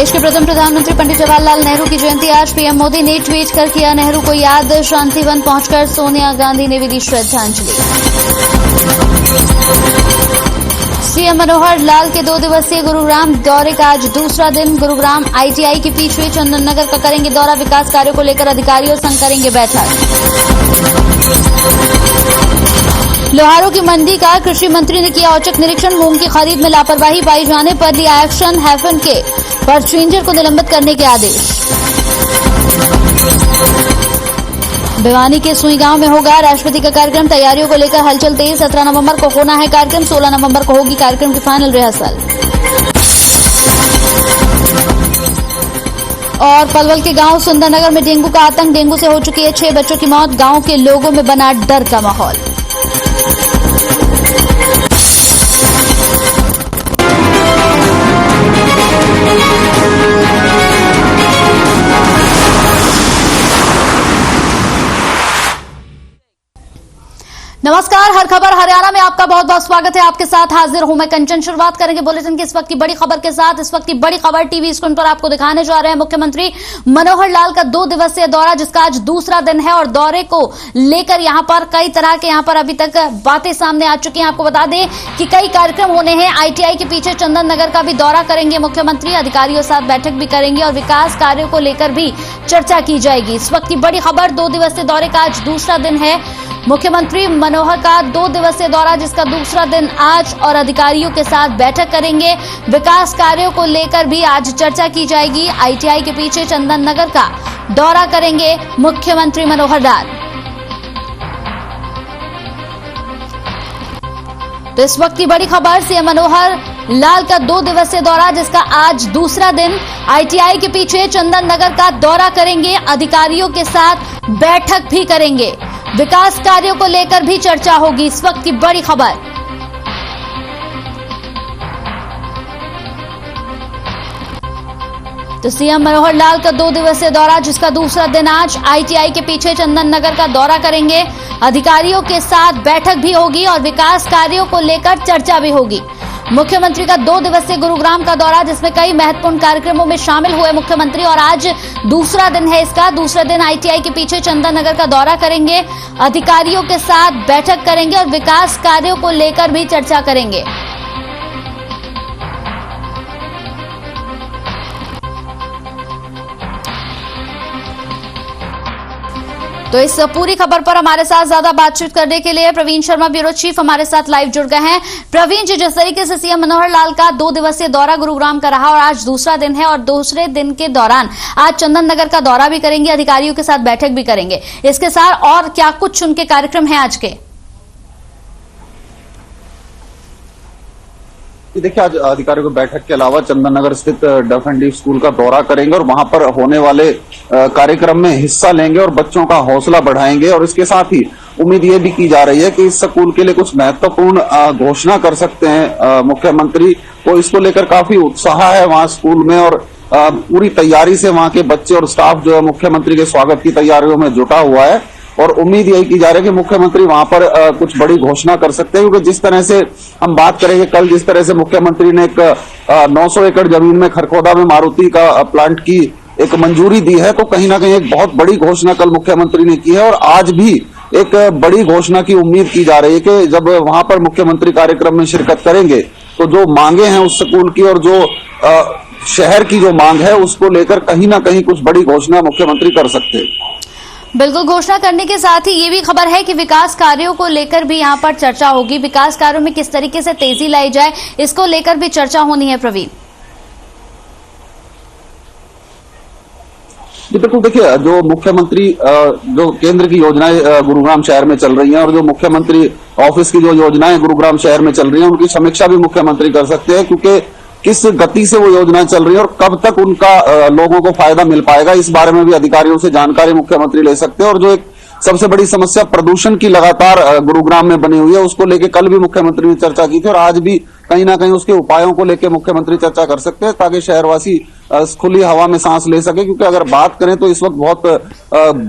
देश के प्रथम प्रधानमंत्री पंडित जवाहरलाल नेहरू की जयंती आज। पीएम मोदी ने ट्वीट कर किया नेहरू को याद। शांतिवन पहुंचकर सोनिया गांधी ने भी दी श्रद्धांजलि। सीएम मनोहर लाल के 2 दिवसीय गुरुग्राम दौरे का आज दूसरा दिन। गुरुग्राम आईटीआई के पीछे चंदन नगर का करेंगे दौरा। विकास कार्यों को लेकर अधिकारियों संग करेंगे बैठक। लोहारों की मंडी का कृषि मंत्री ने किया औचक निरीक्षण। मूंग की खरीद में लापरवाही पाई जाने पर लिया एक्शन। हैफन के परचेंजर को निलंबित करने के आदेश। भिवानी के सुई गांव में होगा राष्ट्रपति का कार्यक्रम। तैयारियों को लेकर हलचल तेज। 17 नवंबर को होना है कार्यक्रम। 16 नवंबर को होगी कार्यक्रम की फाइनल रिहर्सल। और पलवल के गांव सुंदरनगर में डेंगू का आतंक। डेंगू से हो चुकी है 6 बच्चों की मौत। गांव के लोगों में बना डर का माहौल। नमस्कार, हर खबर हरियाणा में आपका बहुत बहुत स्वागत है। आपके साथ हाजिर हूं मैं कंचन। शुरुआत करेंगे बुलेटिन की इस वक्त की बड़ी खबर के साथ। इस वक्त की बड़ी खबर टीवी स्क्रीन पर आपको दिखाने जा रहे हैं। मुख्यमंत्री मनोहर लाल का 2 दिवसीय दौरा, जिसका आज दूसरा दिन है और दौरे को लेकर यहां पर कई तरह के अभी तक बातें सामने आ चुकी हैं। आपको बता दें कि कई कार्यक्रम होने हैं। आईटीआई के पीछे चंदन नगर का भी दौरा करेंगे मुख्यमंत्री। अधिकारियों के साथ बैठक भी करेंगे और विकास कार्यों को लेकर भी चर्चा की जाएगी। इस वक्त की बड़ी खबर, 2 दिवसीय दौरे का आज दूसरा दिन है। मुख्यमंत्री मनोहर का 2 दिवसीय दौरा, जिसका दूसरा दिन आज, और अधिकारियों के साथ बैठक करेंगे। विकास कार्यों को लेकर भी आज चर्चा की जाएगी। आईटीआई के पीछे चंदन नगर का दौरा करेंगे मुख्यमंत्री मनोहर लाल। तो इस वक्त की बड़ी खबर, सीएम मनोहर लाल का 2 दिवसीय दौरा, जिसका आज दूसरा दिन। आईटीआई के पीछे चंदन नगर का दौरा करेंगे। अधिकारियों के साथ बैठक भी करेंगे। विकास कार्यों को लेकर भी चर्चा होगी। इस वक्त की बड़ी खबर। तो सीएम मनोहर लाल का 2 दिवसीय दौरा, जिसका दूसरा दिन आज। आईटीआई के पीछे चंदन नगर का दौरा करेंगे। अधिकारियों के साथ बैठक भी होगी और विकास कार्यों को लेकर चर्चा भी होगी। मुख्यमंत्री का 2 दिवसीय गुरुग्राम का दौरा, जिसमें कई महत्वपूर्ण कार्यक्रमों में शामिल हुए मुख्यमंत्री, और आज दूसरा दिन है इसका। दूसरे दिन आईटीआई के पीछे चंदन नगर का दौरा करेंगे। अधिकारियों के साथ बैठक करेंगे और विकास कार्यों को लेकर भी चर्चा करेंगे। तो इस पूरी खबर पर हमारे साथ ज्यादा बातचीत करने के लिए प्रवीण शर्मा, ब्यूरो चीफ, हमारे साथ लाइव जुड़ गए हैं। प्रवीण जी, जिस तरीके से सीएम मनोहर लाल का 2 दिवसीय दौरा गुरुग्राम का रहा और आज दूसरा दिन है, और दूसरे दिन के दौरान आज चंदन नगर का दौरा भी करेंगे, अधिकारियों के साथ बैठक भी करेंगे, इसके साथ और क्या कुछ उनके कार्यक्रम है आज के? देखिए, आज अधिकारियों की बैठक के अलावा चंदन नगर स्थित डफ एंड डीप स्कूल का दौरा करेंगे और वहां पर होने वाले कार्यक्रम में हिस्सा लेंगे और बच्चों का हौसला बढ़ाएंगे। और इसके साथ ही उम्मीद ये भी की जा रही है कि इस स्कूल के लिए कुछ महत्वपूर्ण घोषणा कर सकते हैं मुख्यमंत्री। तो इसको लेकर काफी उत्साह है वहां स्कूल में, और पूरी तैयारी से वहां के बच्चे और स्टाफ जो है मुख्यमंत्री के स्वागत की तैयारियों में जुटा हुआ है। और उम्मीद यही की जा रही है कि मुख्यमंत्री वहां पर कुछ बड़ी घोषणा कर सकते हैं, क्योंकि जिस तरह से हम बात करेंगे कल, जिस तरह से मुख्यमंत्री ने एक 900 एकड़ जमीन में खरखोदा में मारुति का प्लांट की एक मंजूरी दी है, तो कहीं ना कहीं एक बहुत बड़ी घोषणा कल मुख्यमंत्री ने की है। और आज भी एक बड़ी घोषणा की उम्मीद की जा रही है कि जब वहां पर मुख्यमंत्री कार्यक्रम में शिरकत करेंगे तो जो मांगे हैं उस स्कूल की और जो शहर की जो मांग है उसको लेकर कहीं ना कहीं कुछ बड़ी घोषणा मुख्यमंत्री कर सकते हैं। बिल्कुल, घोषणा करने के साथ ही ये भी खबर है कि विकास कार्यों को लेकर भी यहां पर चर्चा होगी। विकास कार्यों में किस तरीके से तेजी लाई जाए, इसको लेकर भी चर्चा होनी है। प्रवीण जी बिल्कुल, देखिए, जो मुख्यमंत्री जो केंद्र की योजनाएं गुरुग्राम शहर में चल रही हैं और जो मुख्यमंत्री ऑफिस की जो योजनाएं गुरुग्राम शहर में चल रही हैं, उनकी समीक्षा भी मुख्यमंत्री कर सकते हैं, क्योंकि किस गति से वो योजनाएं चल रही है और कब तक उनका लोगों को फायदा मिल पाएगा, इस बारे में भी अधिकारियों से जानकारी मुख्यमंत्री ले सकते हैं। और जो एक सबसे बड़ी समस्या प्रदूषण की लगातार गुरुग्राम में बनी हुई है, उसको लेके कल भी मुख्यमंत्री ने चर्चा की थी और आज भी कहीं ना कहीं उसके उपायों को लेकर मुख्यमंत्री चर्चा कर सकते हैं, ताकि शहरवासी खुली हवा में सांस ले सके। क्योंकि अगर बात करें तो इस वक्त बहुत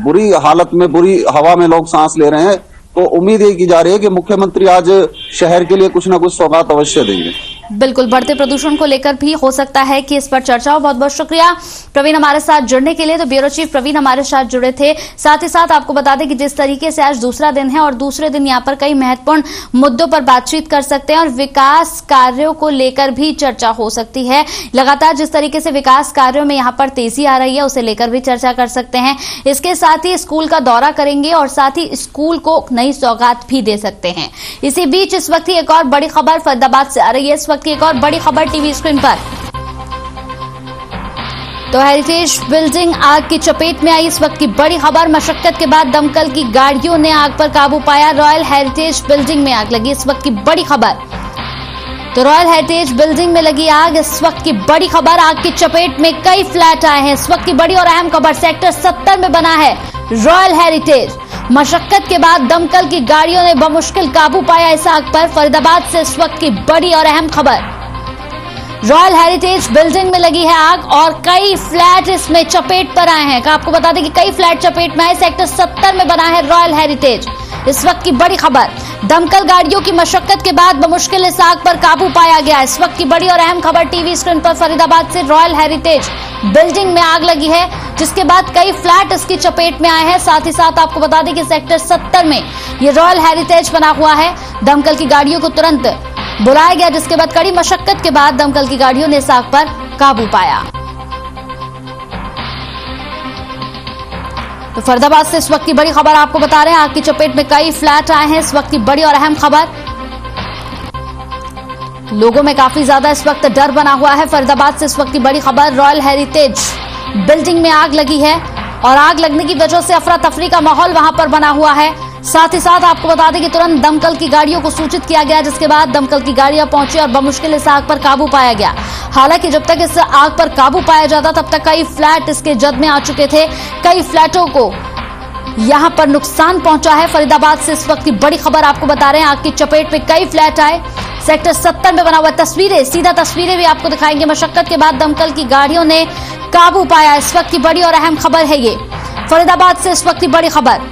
बुरी हालत में, बुरी हवा में लोग सांस ले रहे हैं। तो उम्मीद ये की जा रही है कि मुख्यमंत्री आज शहर के लिए कुछ ना कुछ सौगात अवश्य देंगे। बिल्कुल, बढ़ते प्रदूषण को लेकर भी हो सकता है कि इस पर चर्चा हो। बहुत बहुत शुक्रिया प्रवीण हमारे साथ जुड़ने के लिए। तो ब्यूरो चीफ प्रवीण हमारे साथ जुड़े थे। साथ ही साथ आपको बता दें कि जिस तरीके से आज दूसरा दिन है और दूसरे दिन यहाँ पर कई महत्वपूर्ण मुद्दों पर बातचीत कर सकते हैं और विकास कार्यों को लेकर भी चर्चा हो सकती है। लगातार जिस तरीके से विकास कार्यों में यहाँ पर तेजी आ रही है उसे लेकर भी चर्चा कर सकते हैं। इसके साथ ही स्कूल का दौरा करेंगे और साथ ही स्कूल को नई सौगात भी दे सकते हैं। इसी बीच इस वक्त एक और बड़ी खबर फरीदाबाद से आ रही है। इस वक्त की एक और बड़ी खबर टीवी स्क्रीन पर। तो हेरिटेज बिल्डिंग आग की चपेट में आई। इस वक्त की बड़ी खबर, मशक्कत के बाद दमकल की गाड़ियों ने आग पर काबू पाया। रॉयल हेरिटेज बिल्डिंग में आग लगी। इस वक्त की बड़ी खबर। तो रॉयल हेरिटेज बिल्डिंग में लगी आग। इस वक्त की बड़ी खबर, आग की चपेट में कई फ्लैट आए हैं। इस वक्त की बड़ी और अहम खबर, सेक्टर 70 में बना है रॉयल हेरिटेज। मशक्कत के बाद दमकल की गाड़ियों ने बमुश्किल काबू पाया इस आग पर। फरीदाबाद से इस वक्त की बड़ी और अहम खबर, रॉयल हेरिटेज बिल्डिंग में लगी है आग और कई फ्लैट इसमें चपेट पर आए हैं। आपको बता दें कि कई फ्लैट चपेट में आए। सेक्टर 70 में बना है रॉयल हेरिटेज। इस वक्त की बड़ी खबर, दमकल गाड़ियों की मशक्कत के बाद बमुश्किल इस आग पर काबू पाया गया। इस वक्त की बड़ी और अहम खबर टीवी स्क्रीन पर। फरीदाबाद से रॉयल हेरिटेज बिल्डिंग में आग लगी है, जिसके बाद कई फ्लैट इसकी चपेट में आए हैं। साथ ही साथ आपको बता दें कि सेक्टर 70 में ये रॉयल हेरिटेज बना हुआ है। दमकल की गाड़ियों को तुरंत बुलाया गया, जिसके बाद कड़ी मशक्कत के बाद दमकल की गाड़ियों ने इस आग पर काबू पाया। तो फरीदाबाद से इस वक्त की बड़ी खबर आपको बता रहे हैं, आग की चपेट में कई फ्लैट आए हैं। इस वक्त की बड़ी और अहम खबर, लोगों में काफी ज्यादा इस वक्त डर बना हुआ है। फरीदाबाद से इस वक्त की बड़ी खबर, रॉयल हेरिटेज बिल्डिंग में आग लगी है और आग लगने की वजह से अफरा तफरी का माहौल वहां पर बना हुआ है। साथ ही साथ आपको बता दें कि तुरंत दमकल की गाड़ियों को सूचित किया गया, जिसके बाद दमकल की गाड़ियां पहुंची और बमुश्किल इस आग पर काबू पाया गया। हालांकि जब तक इस आग पर काबू पाया जाता तब तक कई फ्लैट इसके जद में आ चुके थे। कई फ्लैटों को यहां पर नुकसान पहुंचा है। फरीदाबाद से इस वक्त की बड़ी खबर आपको बता रहे हैं, आग की चपेट में कई फ्लैट आए। सेक्टर 70 में बना हुआ, तस्वीरें सीधा तस्वीरें भी आपको दिखाएंगे। मशक्कत के बाद दमकल की गाड़ियों ने काबू पाया। इस वक्त की बड़ी और अहम खबर है ये, फरीदाबाद से इस वक्त की बड़ी खबर।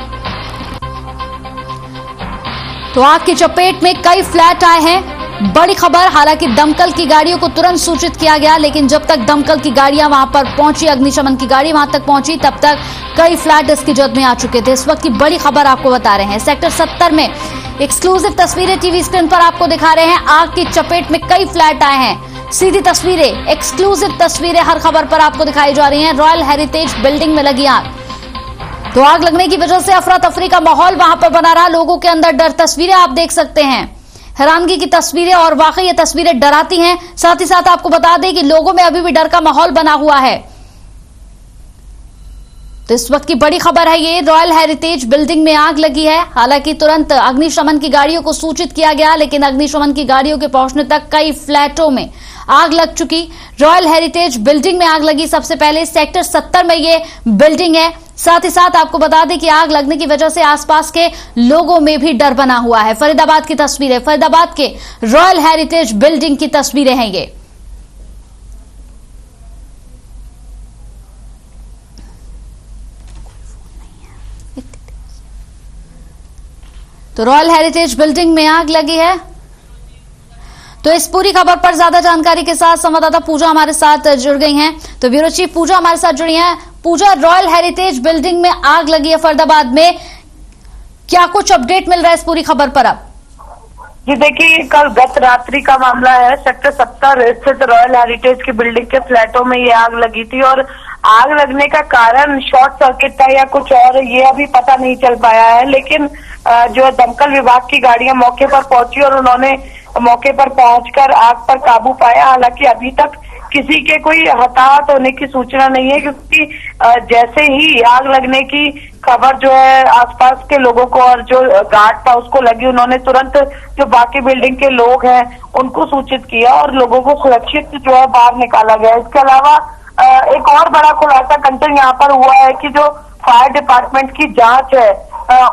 तो आग की चपेट में कई फ्लैट आए हैं, बड़ी खबर। हालांकि दमकल की गाड़ियों को तुरंत सूचित किया गया, लेकिन जब तक दमकल की गाड़ियां वहां पर पहुंची, अग्निशमन की गाड़ी वहां तक पहुंची, तब तक कई फ्लैट इसकी जद में आ चुके थे। इस वक्त की बड़ी खबर आपको बता रहे हैं। सेक्टर 70 में एक्सक्लूसिव तस्वीरें टीवी स्क्रीन पर आपको दिखा रहे हैं। आग की चपेट में कई फ्लैट आए हैं। सीधी तस्वीरें, एक्सक्लूसिव तस्वीरें हर खबर पर आपको दिखाई जा रही हैं। रॉयल हेरिटेज बिल्डिंग में लगी आग। तो आग लगने की वजह से अफरा तफरी का माहौल वहां पर बना रहा, लोगों के अंदर डर। तस्वीरें आप देख सकते हैं, हैरानगी की तस्वीरें, और वाकई ये तस्वीरें डराती हैं। साथ ही साथ आपको बता दें कि लोगों में अभी भी डर का माहौल बना हुआ है। तो इस वक्त की बड़ी खबर है ये, रॉयल हेरिटेज बिल्डिंग में आग लगी है। हालांकि तुरंत अग्निशमन की गाड़ियों को सूचित किया गया, लेकिन अग्निशमन की गाड़ियों के पहुंचने तक कई फ्लैटों में आग लग चुकी। रॉयल हेरिटेज बिल्डिंग में आग लगी सबसे पहले। सेक्टर 70 में ये बिल्डिंग है। साथ ही साथ आपको बता दें कि आग लगने की वजह से आसपास के लोगों में भी डर बना हुआ है। फरीदाबाद की तस्वीरें, फरीदाबाद के रॉयल हेरिटेज बिल्डिंग की तस्वीरें हैं ये। तो रॉयल हेरिटेज बिल्डिंग में आग लगी है। तो इस पूरी खबर पर ज्यादा जानकारी के साथ संवाददाता पूजा हमारे साथ जुड़ गई हैं। तो ब्यूरो चीफ पूजा हमारे साथ जुड़ी हैं। पूजा, रॉयल हेरिटेज बिल्डिंग में आग लगी है फरीदाबाद में, क्या कुछ अपडेट मिल रहा है इस पूरी खबर पर अब? जी देखिए, कल गत रात्रि का मामला है। सेक्टर 70 स्थित रॉयल हेरिटेज की बिल्डिंग के फ्लैटों में ये आग लगी थी और आग लगने का कारण शॉर्ट सर्किट था या कुछ और, ये अभी पता नहीं चल पाया है। लेकिन जो दमकल विभाग की गाड़ियां मौके पर पहुंची और उन्होंने मौके पर पहुंचकर आग पर काबू पाया। हालांकि अभी तक किसी के कोई हताहत होने की सूचना नहीं है, क्योंकि जैसे ही आग लगने की खबर जो है आसपास के लोगों को और जो गार्ड था उसको लगी, उन्होंने तुरंत जो बाकी बिल्डिंग के लोग हैं उनको सूचित किया और लोगों को सुरक्षित जो है बाहर निकाला गया। इसके अलावा एक और बड़ा खुलासा कंचन यहाँ पर हुआ है कि जो फायर डिपार्टमेंट की जांच है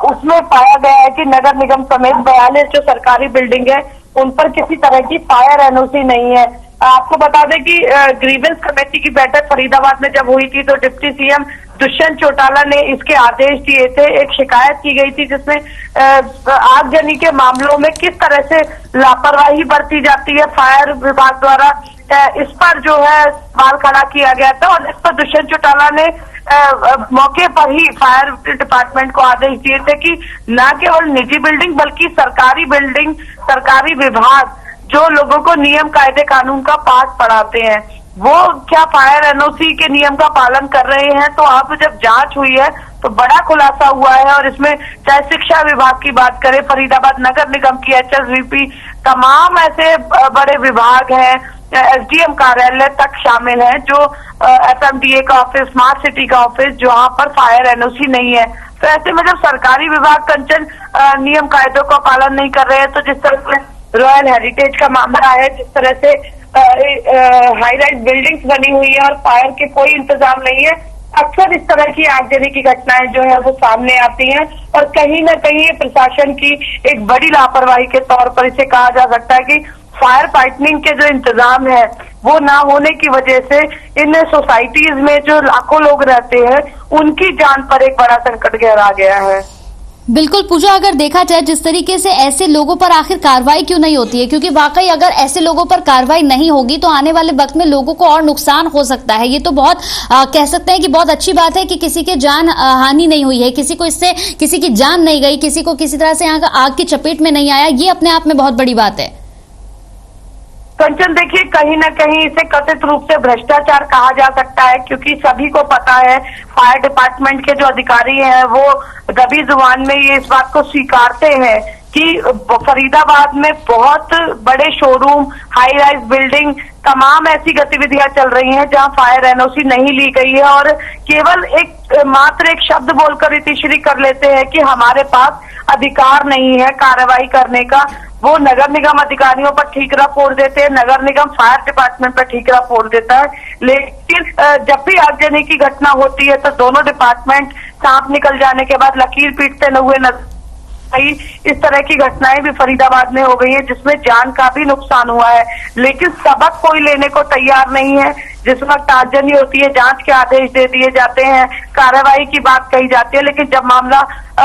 उसमें पाया गया है कि नगर निगम समेत 42 जो सरकारी बिल्डिंग है उन पर किसी तरह की फायर एनओसी नहीं है। आपको बता दें कि ग्रीवेंस कमेटी की बैठक फरीदाबाद में जब हुई थी तो डिप्टी सीएम दुष्यंत चौटाला ने इसके आदेश दिए थे। एक शिकायत की गई थी जिसमें आगजनी के मामलों में किस तरह से लापरवाही बरती जाती है फायर विभाग द्वारा, इस पर जो है सवाल खड़ा किया गया था और इस पर दुष्यंत चौटाला ने मौके पर ही फायर डिपार्टमेंट को आदेश दिए थे कि न केवल निजी बिल्डिंग बल्कि सरकारी बिल्डिंग, सरकारी विभाग जो लोगों को नियम कायदे कानून का पाठ पढ़ाते हैं वो क्या फायर एनओसी के नियम का पालन कर रहे हैं। तो अब जब जांच हुई है तो बड़ा खुलासा हुआ है और इसमें चाहे शिक्षा विभाग की बात करें, फरीदाबाद नगर निगम की HSVP, तमाम ऐसे बड़े विभाग हैं, SDM कार्यालय तक शामिल है जो FMDA का ऑफिस, स्मार्ट सिटी का ऑफिस, जहाँ पर फायर एनओसी नहीं है। तो ऐसे में जब सरकारी विभाग कंचन नियम कायदों का पालन नहीं कर रहे हैं तो जिस तरह से रॉयल हेरिटेज का मामला है, जिस तरह से हाई राइज बिल्डिंग्स बनी हुई है और फायर के कोई इंतजाम नहीं है, अक्सर इस तरह की आगजनी की घटनाएं जो है वो सामने आती हैं और कहीं ना कहीं ये प्रशासन की एक बड़ी लापरवाही के तौर पर इसे कहा जा सकता है कि फायर फाइटिंग के जो इंतजाम है वो ना होने की वजह से इन सोसाइटीज में जो लाखों लोग रहते हैं उनकी जान पर एक बड़ा संकट गहरा गया है। बिल्कुल पूजा, अगर देखा जाए जिस तरीके से ऐसे लोगों पर आखिर कार्रवाई क्यों नहीं होती है, क्योंकि वाकई अगर ऐसे लोगों पर कार्रवाई नहीं होगी तो आने वाले वक्त में लोगों को और नुकसान हो सकता है। ये तो बहुत कह सकते हैं कि बहुत अच्छी बात है कि किसी के जान हानि नहीं हुई है, किसी को इससे किसी की जान नहीं गई, किसी को किसी तरह से आग की चपेट में नहीं आया, ये अपने आप में बहुत बड़ी बात है। कंचन देखिए, कहीं ना कहीं इसे कथित रूप से भ्रष्टाचार कहा जा सकता है क्योंकि सभी को पता है फायर डिपार्टमेंट के जो अधिकारी हैं वो दबी जुबान में ये इस बात को स्वीकारते हैं कि फरीदाबाद में बहुत बड़े शोरूम, हाई राइज बिल्डिंग, तमाम ऐसी गतिविधियां चल रही हैं जहां फायर एनओसी नहीं ली गई है और केवल मात्र एक शब्द बोलकर इतिश्री कर लेते हैं कि हमारे पास अधिकार नहीं है कार्रवाई करने का। वो नगर निगम अधिकारियों पर ठीकरा फोड़ देते हैं, नगर निगम फायर डिपार्टमेंट पर ठीकरा फोड़ देता है। लेकिन जब भी आगजनी की घटना होती है तो दोनों डिपार्टमेंट सांप निकल जाने के बाद लकीर पीटते न हुए नजर। इस तरह की घटनाएं भी फरीदाबाद में हो गई है जिसमें जान का भी नुकसान हुआ है, लेकिन सबक कोई लेने को तैयार नहीं है। जिस वक्त आगजनी होती है जांच के आदेश दे दिए जाते हैं, कार्रवाई की बात कही जाती है, लेकिन जब मामला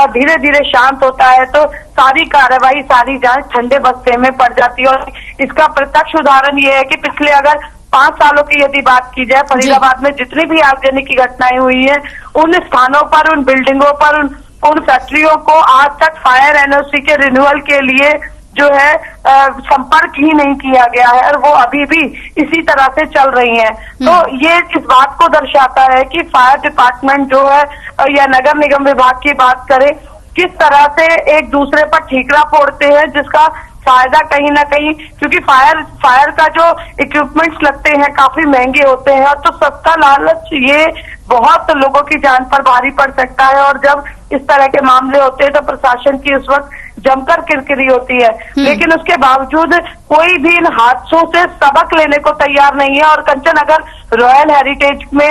धीरे धीरे शांत होता है तो सारी कार्रवाई, सारी जांच ठंडे बस्ते में पड़ जाती है। और इसका प्रत्यक्ष उदाहरण ये है कि पिछले अगर 5 सालों की यदि बात की जाए, फरीदाबाद में जितनी भी आगजनी की घटनाएं हुई है उन स्थानों पर, उन बिल्डिंगों पर, उन फैक्ट्रियों को आज तक फायर एनओसी के रिन्यूअल के लिए जो है संपर्क ही नहीं किया गया है और वो अभी भी इसी तरह से चल रही हैं। तो ये इस बात को दर्शाता है कि फायर डिपार्टमेंट जो है या नगर निगम विभाग की बात करें, किस तरह से एक दूसरे पर ठीकरा फोड़ते हैं जिसका फायदा कहीं ना कहीं, क्योंकि फायर का जो इक्विपमेंट्स लगते हैं काफी महंगे होते हैं और तो सस्ता लालच ये बहुत लोगों की जान पर भारी पड़ सकता है। और जब इस तरह के मामले होते हैं तो प्रशासन की उस वक्त जमकर किरकिरी होती है, लेकिन उसके बावजूद कोई भी इन हादसों से सबक लेने को तैयार नहीं है। और कंचन, अगर रॉयल हेरिटेज में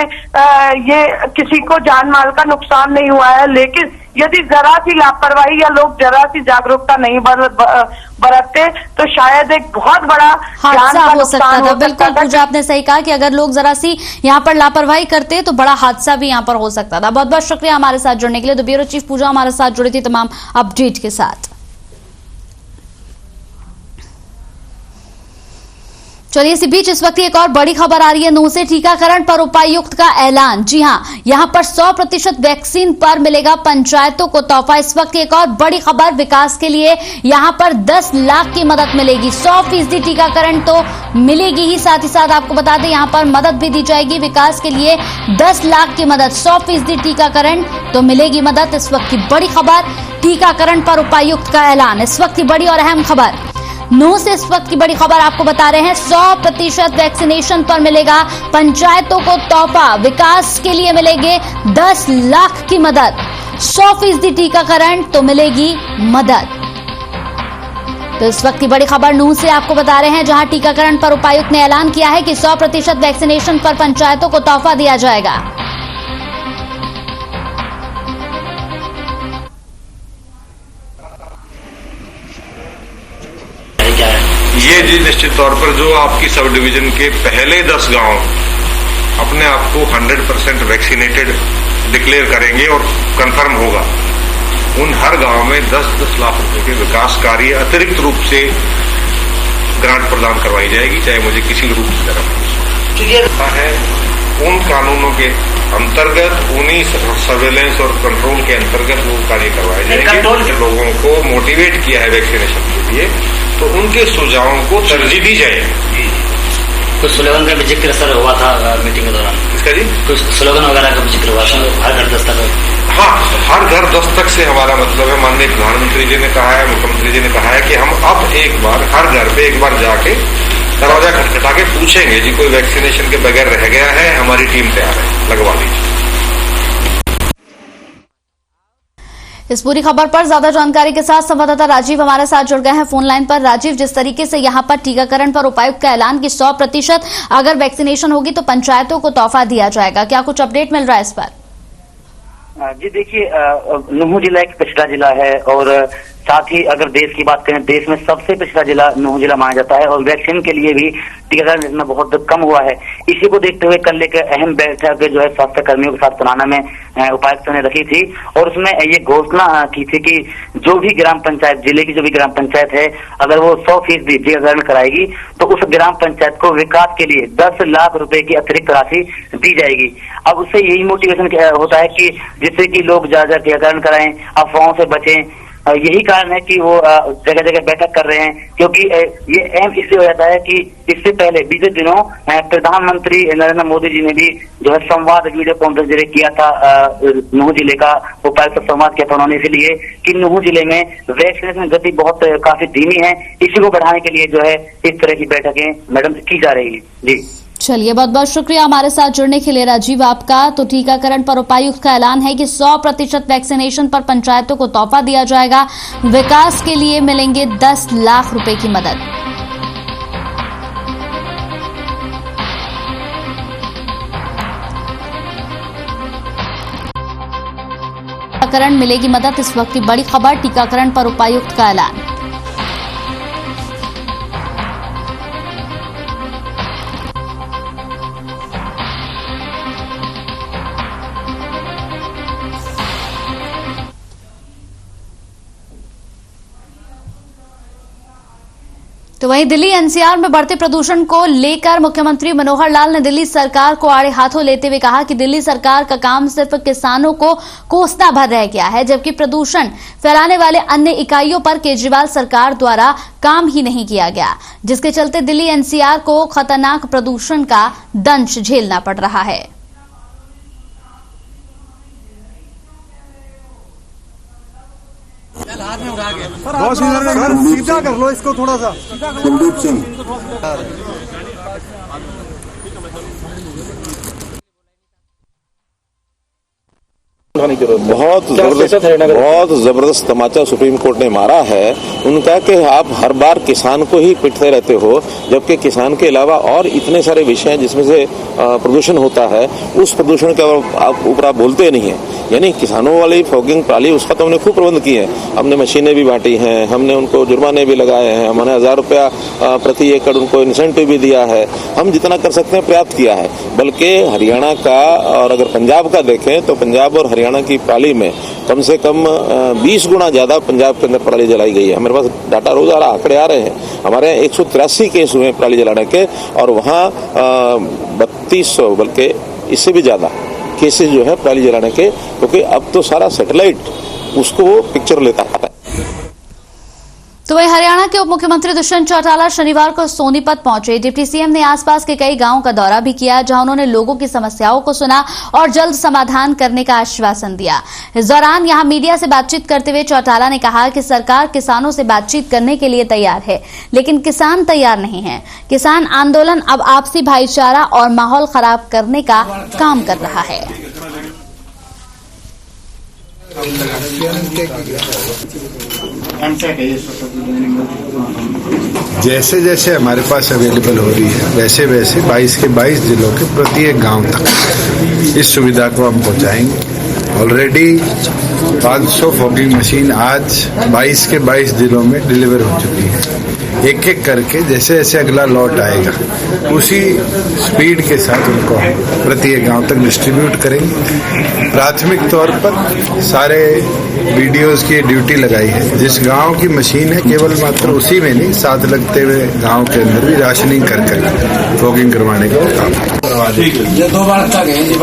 ये किसी को जान माल का नुकसान नहीं हुआ है, लेकिन यदि जरा सी लापरवाही या लोग जरा सी जागरूकता नहीं बरतते तो शायद एक बहुत बड़ा हादसा हो सकता था। बिल्कुल पूजा, आपने सही कहा कि अगर लोग जरा सी यहाँ पर लापरवाही करते तो बड़ा हादसा भी यहाँ पर हो सकता था। बहुत बहुत शुक्रिया हमारे साथ जुड़ने के लिए। तो ब्यूरो चीफ पूजा हमारे साथ जुड़ी थी तमाम अपडेट के साथ। चलिए, इसी बीच इस वक्त एक और बड़ी खबर आ रही है। नूंह से टीकाकरण पर उपायुक्त का ऐलान। जी हां, यहां पर 100% वैक्सीन पर मिलेगा पंचायतों को तोहफा। इस वक्त एक और बड़ी खबर, विकास के लिए यहां पर 10 लाख की मदद मिलेगी। 100% टीकाकरण तो मिलेगी ही, साथ ही साथ आपको बता दें यहां पर मदद भी दी जाएगी विकास के लिए। 10 लाख की मदद, 100% टीकाकरण तो मिलेगी मदद। इस वक्त की बड़ी खबर, टीकाकरण पर उपायुक्त का ऐलान। इस वक्त की बड़ी और अहम खबर नूंह से, इस वक्त की बड़ी खबर आपको बता रहे हैं। 100% वैक्सीनेशन पर मिलेगा पंचायतों को तोहफा। विकास के लिए मिलेंगे 10 लाख की मदद। 100% टीकाकरण तो मिलेगी मदद। तो इस वक्त की बड़ी खबर नूंह से आपको बता रहे हैं, जहां टीकाकरण पर उपायुक्त ने ऐलान किया है कि 100% वैक्सीनेशन पर पंचायतों को तोहफा दिया जाएगा। ये जी निश्चित तौर पर जो आपकी सब डिवीजन के पहले 10 गांव अपने आप को 100% वैक्सीनेटेड डिक्लेयर करेंगे और कंफर्म होगा, उन हर गांव में 10-10 लाख रुपए के विकास कार्य अतिरिक्त रूप से ग्रांट प्रदान करवाई जाएगी, चाहे मुझे किसी रूप से जगह है। उन कानूनों के अंतर्गत, उन्हीं सर्वेलेंस और कंट्रोल के अंतर्गत वो कार्य करवाए जाएंगे। लोगों को मोटिवेट किया है वैक्सीनेशन के लिए, तो उनके सुझावों को तरजीह दी जाएगी। कुछ स्लोगन का भी जिक्र सर हुआ था मीटिंग के दौरान। इसका जी कुछ स्लोगन वगैरह का भी जिक्र हुआ था, हर घर दस्तक। हाँ, हर घर दस्तक से हमारा मतलब है, माननीय प्रधानमंत्री जी ने कहा है, मुख्यमंत्री जी ने कहा है कि हम अब एक बार हर घर पे एक बार जाके दरवाजा खटखटा के पूछेंगे जी कोई वैक्सीनेशन के बगैर रह गया है, हमारी टीम तैयार है, लगवा लीजिए। इस पूरी खबर पर ज्यादा जानकारी के साथ संवाददाता राजीव हमारे साथ जुड़ गए हैं फोन लाइन पर। राजीव, जिस तरीके से यहां पर टीकाकरण पर उपायुक्त का ऐलान कि 100% अगर वैक्सीनेशन होगी तो पंचायतों को तोहफा दिया जाएगा, क्या कुछ अपडेट मिल रहा है इस पर? जी देखिए, नुहू जिला एक पिछड़ा जिला है और साथ ही अगर देश की बात करें, देश में सबसे पिछड़ा जिला नुहू जिला माना जाता है और वैक्सीन के लिए भी टीकाकरण इसमें बहुत कम हुआ है। इसी को देखते हुए कल एक अहम बैठक जो है स्वास्थ्य कर्मियों के साथ पुराना में उपायुक्त ने रखी थी और उसमें ये घोषणा की थी कि जो भी ग्राम पंचायत, जिले की जो भी ग्राम पंचायत है, अगर वो 100% टीकाकरण कराएगी तो उस ग्राम पंचायत को विकास के लिए 10 लाख रुपए की अतिरिक्त राशि दी जाएगी। अब उससे यही मोटिवेशन होता है कि जिससे कि लोग ज्यादा टीकाकरण कराएं, अफवाहों से बचें। यही कारण है कि वो जगह जगह बैठक कर रहे हैं, क्योंकि ये अहम इसलिए हो जाता है कि इससे पहले बीते दिनों प्रधानमंत्री नरेंद्र मोदी जी ने भी जो है संवाद वीडियो कॉन्फ्रेंस जरिए किया था, नुहू जिले का उपायुक्त से संवाद किया था उन्होंने, इसलिए कि नुहू जिले में वैक्सीनेशन गति बहुत काफी धीमी है। इसी को बढ़ाने के लिए जो है इस तरह की बैठकें मैडम की जा रही है। जी चलिए, बहुत बहुत शुक्रिया हमारे साथ जुड़ने के लिए राजीव आपका। तो टीकाकरण पर उपायुक्त का ऐलान है कि 100% वैक्सीनेशन पर पंचायतों को तोहफा दिया जाएगा, विकास के लिए मिलेंगे 10 लाख रुपए की मदद। टीकाकरण मिलेगी मदद, इस वक्त की बड़ी खबर, टीकाकरण पर उपायुक्त का ऐलान। तो वहीं दिल्ली एनसीआर में बढ़ते प्रदूषण को लेकर मुख्यमंत्री मनोहर लाल ने दिल्ली सरकार को आड़े हाथों लेते हुए कहा कि दिल्ली सरकार का काम सिर्फ किसानों को कोसना भर रह गया है, जबकि प्रदूषण फैलाने वाले अन्य इकाइयों पर केजरीवाल सरकार द्वारा काम ही नहीं किया गया, जिसके चलते दिल्ली एनसीआर को खतरनाक प्रदूषण का दंश झेलना पड़ रहा है। बहुत सीधा कर लो इसको, थोड़ा सा कुलदीप सिंह। बहुत जबरदस्त तमाचा सुप्रीम कोर्ट ने मारा है उनका कि आप हर बार किसान को ही पिटते रहते हो, जबकि किसान के अलावा और इतने सारे विषय हैं जिसमें से प्रदूषण होता है, उस प्रदूषण के ऊपर आप बोलते नहीं है। यानी किसानों वाली फॉगिंग प्रणाली, उसका तो हमने खूब प्रबंध किए हैं, हमने मशीनें भी बांटी हैं, हमने उनको जुर्माने भी लगाए हैं, हमने 1000 रुपया प्रति एकड़ उनको इंसेंटिव भी दिया है, हम जितना कर सकते हैं पर्याप्त किया है। बल्कि हरियाणा का और अगर पंजाब का देखें तो पंजाब और हरियाणा की पराली में कम से कम 20 गुना ज्यादा पंजाब के अंदर पराली जलाई गई है। हमारे पास डाटा रोज आ रहा, आंकड़े आ रहे हैं, हमारे 183 केस हुए पराली जलाने के और वहाँ 3200 बल्कि इससे भी ज्यादा केसेस जो है पराली जलाने के, क्योंकि अब तो सारा सैटेलाइट उसको पिक्चर लेता है। तो वहीं हरियाणा के उप मुख्यमंत्री दुष्यंत चौटाला शनिवार को सोनीपत पहुंचे। डिप्टी सीएम ने आसपास के कई गांवों का दौरा भी किया, जहां उन्होंने लोगों की समस्याओं को सुना और जल्द समाधान करने का आश्वासन दिया। इस दौरान यहां मीडिया से बातचीत करते हुए चौटाला ने कहा कि सरकार किसानों से बातचीत करने के लिए तैयार है, लेकिन किसान तैयार नहीं है। किसान आंदोलन अब आपसी भाईचारा और माहौल खराब करने का काम कर रहा है। जैसे जैसे हमारे पास अवेलेबल हो रही है वैसे वैसे 22 के 22 जिलों के प्रत्येक गांव तक इस सुविधा को हम पहुंचाएंगे। ऑलरेडी 500 फॉगिंग मशीन आज 22 के 22 जिलों में डिलीवर हो चुकी है। एक एक करके जैसे जैसे अगला लॉट आएगा उसी स्पीड के साथ उनको प्रत्येक गांव तक डिस्ट्रीब्यूट करेंगे। प्राथमिक तौर पर सारे वीडियोस की ड्यूटी लगाई है। जिस गांव की मशीन है केवल मात्र उसी में नहीं, साथ लगते हुए गांव के अंदर भी राशनिंग कर फॉगिंग करवाने का काम करवा देंगे। ये 2 बार तक है जी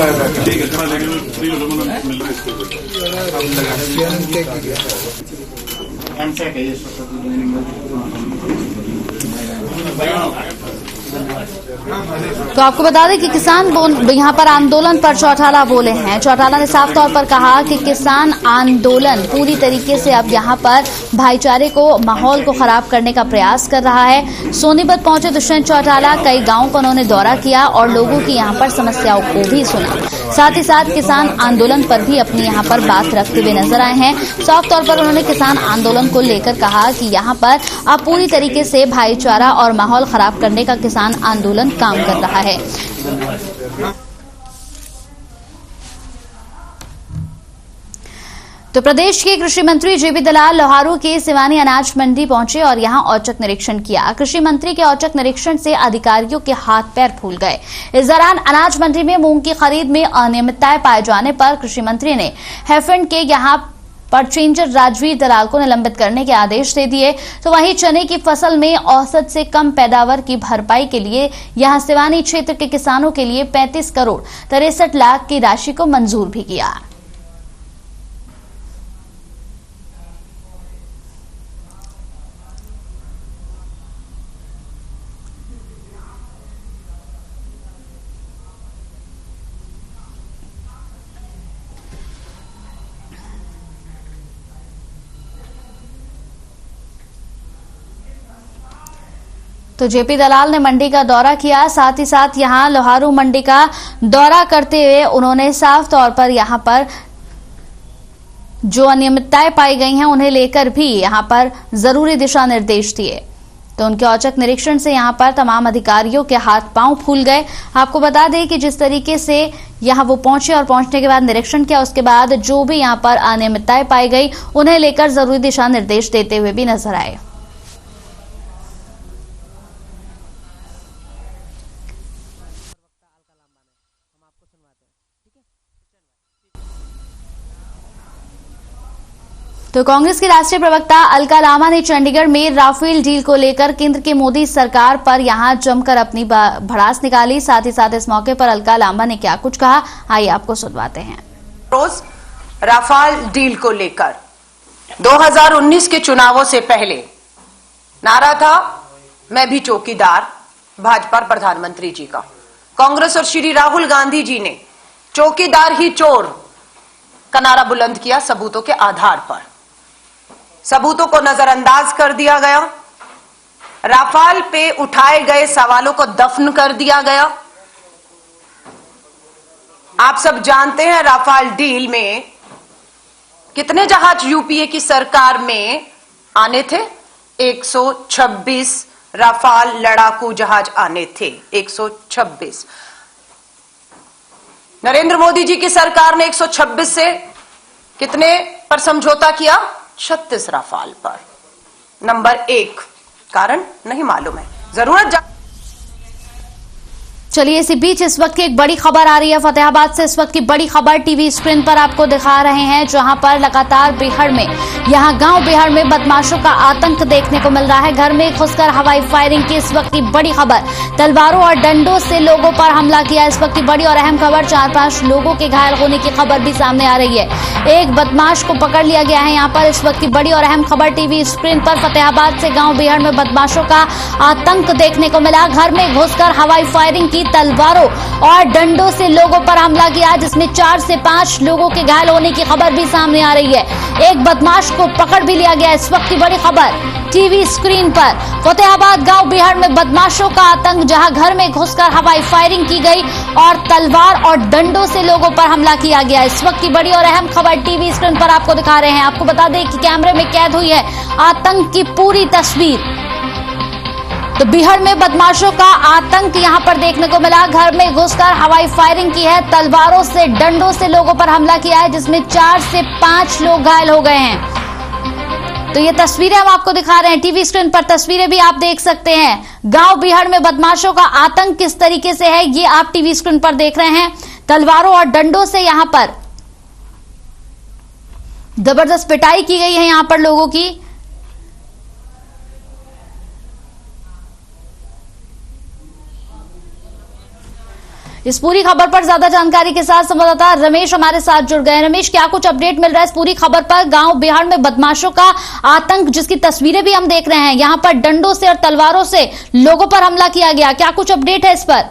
तो आपको बता दें कि किसान यहाँ पर आंदोलन पर चौटाला बोले हैं। चौटाला ने साफ तौर पर कहा कि किसान आंदोलन पूरी तरीके से अब यहाँ पर भाईचारे को, माहौल को खराब करने का प्रयास कर रहा है। सोनीपत पहुंचे दुष्यंत चौटाला कई गांवों का उन्होंने दौरा किया और लोगों की यहाँ पर समस्याओं को भी सुना। साथ ही साथ किसान आंदोलन पर भी अपनी यहाँ पर बात रखते हुए नजर आए हैं। साफ तौर पर उन्होंने किसान आंदोलन को लेकर कहा कि यहाँ पर अब पूरी तरीके से भाईचारा और माहौल खराब करने का किसान आंदोलन काम कर रहा है। तो प्रदेश के कृषि मंत्री जेबी दलाल लोहारू के सिवानी अनाज मंडी पहुंचे और यहां औचक निरीक्षण किया। कृषि मंत्री के औचक निरीक्षण से अधिकारियों के हाथ पैर फूल गए। इस दौरान अनाज मंडी में मूंग की खरीद में अनियमितताएं पाए जाने पर कृषि मंत्री ने हैफेड के यहां परचेंजर राजवीर दलाल को निलंबित करने के आदेश दे दिए। तो वहीं चने की फसल में औसत से कम पैदावार की भरपाई के लिए यहां सिवानी क्षेत्र के किसानों के लिए 35 करोड़ 63 लाख की राशि को मंजूर भी किया। तो जेपी दलाल ने मंडी का दौरा किया। साथ ही साथ यहां लोहारू मंडी का दौरा करते हुए उन्होंने साफ तौर पर यहां पर जो अनियमितताएं पाई गई हैं उन्हें लेकर भी यहां पर जरूरी दिशा निर्देश दिए। तो उनके औचक निरीक्षण से यहां पर तमाम अधिकारियों के हाथ पांव फूल गए। आपको बता दें कि जिस तरीके से यहां वो पहुंचे और पहुंचने के बाद निरीक्षण किया, उसके बाद जो भी यहां पर अनियमितताएं पाई गई उन्हें लेकर जरूरी दिशा निर्देश देते हुए भी नजर आए। तो कांग्रेस की राष्ट्रीय प्रवक्ता अलका लांबा ने चंडीगढ़ में राफेल डील को लेकर केंद्र की मोदी सरकार पर यहां जमकर अपनी भड़ास निकाली। साथ ही साथ इस मौके पर अलका लांबा ने क्या कुछ कहा, आइए आपको सुनवाते हैं। रोज राफेल डील को लेकर 2019 के चुनावों से पहले नारा था, मैं भी चौकीदार, भाजपा प्रधानमंत्री जी का। कांग्रेस और श्री राहुल गांधी जी ने चौकीदार ही चोर का नारा बुलंद किया सबूतों के आधार पर। सबूतों को नजरअंदाज कर दिया गया, राफेल पे उठाए गए सवालों को दफन कर दिया गया। आप सब जानते हैं राफेल डील में कितने जहाज यूपीए की सरकार में आने थे? 126 राफेल लड़ाकू जहाज आने थे, 126। नरेंद्र मोदी जी की सरकार ने 126 से कितने पर समझौता किया? 36 राफेल पर। नंबर 1 कारण नहीं मालूम है, जरूरत। चलिए इसी बीच इस वक्त की एक बड़ी खबर आ रही है फतेहाबाद से। इस वक्त की बड़ी खबर टीवी स्क्रीन पर आपको दिखा रहे हैं, जहां पर लगातार बेहड़ में, यहां गांव बेहड़ में बदमाशों का आतंक देखने को मिल रहा है। घर में घुसकर हवाई फायरिंग की इस वक्त की बड़ी खबर। तलवारों और डंडों से लोगों पर हमला किया, इस वक्त की बड़ी और अहम खबर। 4-5 लोगों के घायल होने की खबर भी सामने आ रही है। एक बदमाश को पकड़ लिया गया है। यहाँ पर इस वक्त की बड़ी और अहम खबर टीवी स्क्रीन पर। फतेहाबाद से गाँव बेहड़ में बदमाशों का आतंक देखने को मिला। घर में घुसकर हवाई फायरिंग की, तलवारों और डंडों से लोगों पर हमला किया, जिसमें 4 से 5 लोगों के घायल होने की खबर भी सामने आ रही है। एक बदमाश को पकड़ भी लिया गया। इस वक्त की बड़ी खबर टीवी स्क्रीन पर। फतेहाबाद गांव बेहड़ में बदमाशों का आतंक, जहां घर में घुसकर हवाई फायरिंग की गई और तलवार और डंडों से लोगों पर हमला किया गया। इस वक्त की बड़ी और अहम खबर टीवी स्क्रीन पर आपको दिखा रहे हैं। आपको बता दें कि कैमरे में कैद हुई है आतंक की पूरी तस्वीर। तो बिहार में बदमाशों का आतंक यहां पर देखने को मिला। घर में घुसकर हवाई फायरिंग की है, तलवारों से डंडों से लोगों पर हमला किया है, जिसमें 4 से 5 लोग घायल हो गए हैं। तो ये तस्वीरें हम आपको दिखा रहे हैं, टीवी स्क्रीन पर तस्वीरें भी आप देख सकते हैं। गांव बिहार में बदमाशों का आतंक किस तरीके से है ये आप टीवी स्क्रीन पर देख रहे हैं। तलवारों और डंडों से यहां पर जबरदस्त पिटाई की गई है यहां पर लोगों की। इस पूरी खबर पर ज्यादा जानकारी के साथ संवाददाता रमेश हमारे साथ जुड़ गए। रमेश, क्या कुछ अपडेट मिल रहा है इस पूरी खबर पर? गांव बिहार में बदमाशों का आतंक, जिसकी तस्वीरें भी हम देख रहे हैं, यहां पर डंडों से और तलवारों से लोगों पर हमला किया गया, क्या कुछ अपडेट है इस पर?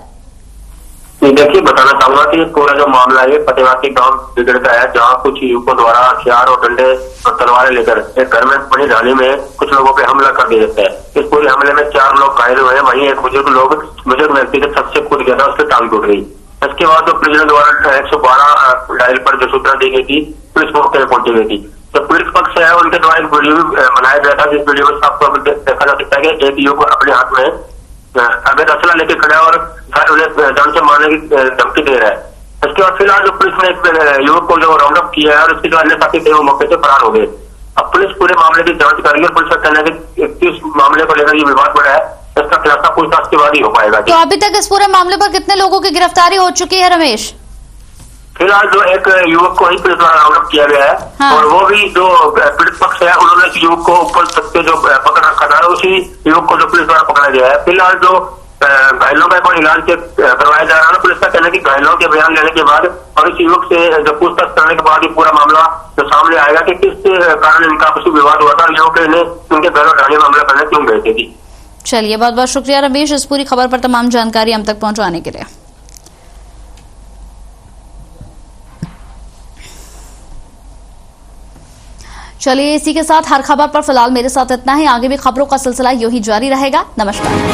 देखिए, बताना चाहूंगा कि पूरा जो मामला है फतेहबाद गांव बिगड़ का है, जहां कुछ युवकों द्वारा हथियार और डंडे और तलवारें लेकर एक घर में बनी नाली में कुछ लोगों पे हमला कर दिया जाता है। इस पूरे हमले में 4 लोग घायल हुए हैं। वहीं एक बुजुर्ग व्यक्ति के छत से कूद गया था, उसकी टांग टूट गई। इसके बाद जो पुलिस द्वारा 112 डायल पर जो सूचना दी गई थी, पुलिस मौके पर पहुंची गई थी। जो पुलिस पक्ष है उनके द्वारा एक वीडियो बनाया गया था, जिस वीडियो में आपको देखा जा सकता है कि एक युवक अपने हाथ में अवैध असला लेके खड़ा है और उन्हें जान से मारने की धमकी दे रहा है। इसके बाद फिलहाल जो पुलिस ने एक युवक को जो राउंड अप किया है और उसके जो अन्य साथी थे वो मौके से फरार हो गए। अब पुलिस पूरे मामले की जांच कर रही है। पुलिस का कहना है कि इस मामले को लेकर ये विवाद बढ़ा है, इसका खुलासा पूछताछ के बाद ही हो पाएगा। तो अभी तक इस पूरे मामले पर कितने लोगों की गिरफ्तारी हो चुकी है रमेश? फिलहाल जो एक युवक को ही पुलिस द्वारा राउंड अप किया गया है। हाँ। और वो भी जो पीड़ित पक्ष है उन्होंने इस युवक को ऊपर छत पे जो पकड़ रखा था, उसी युवक को जो पुलिस द्वारा पकड़ा गया है। फिलहाल जो घायलों का कोई इलाज करवाया जा रहा है। पुलिस का कहना है कि घायलों के बयान लेने के बाद और इस युवक से जब पूछताछ करने के बाद ही पूरा मामला जो सामने आएगा कि किस कारण इनका आपस में विवाद हुआ था और युवक ने उनके घर और ढाने में हमला करने क्यों गए थे। चलिए, बहुत बहुत शुक्रिया रमेश इस पूरी खबर पर तमाम जानकारी हम तक पहुंचाने के लिए। चलिए, इसी के साथ हर खबर पर फिलहाल मेरे साथ इतना ही। आगे भी खबरों का सिलसिला यूं ही जारी रहेगा। नमस्कार।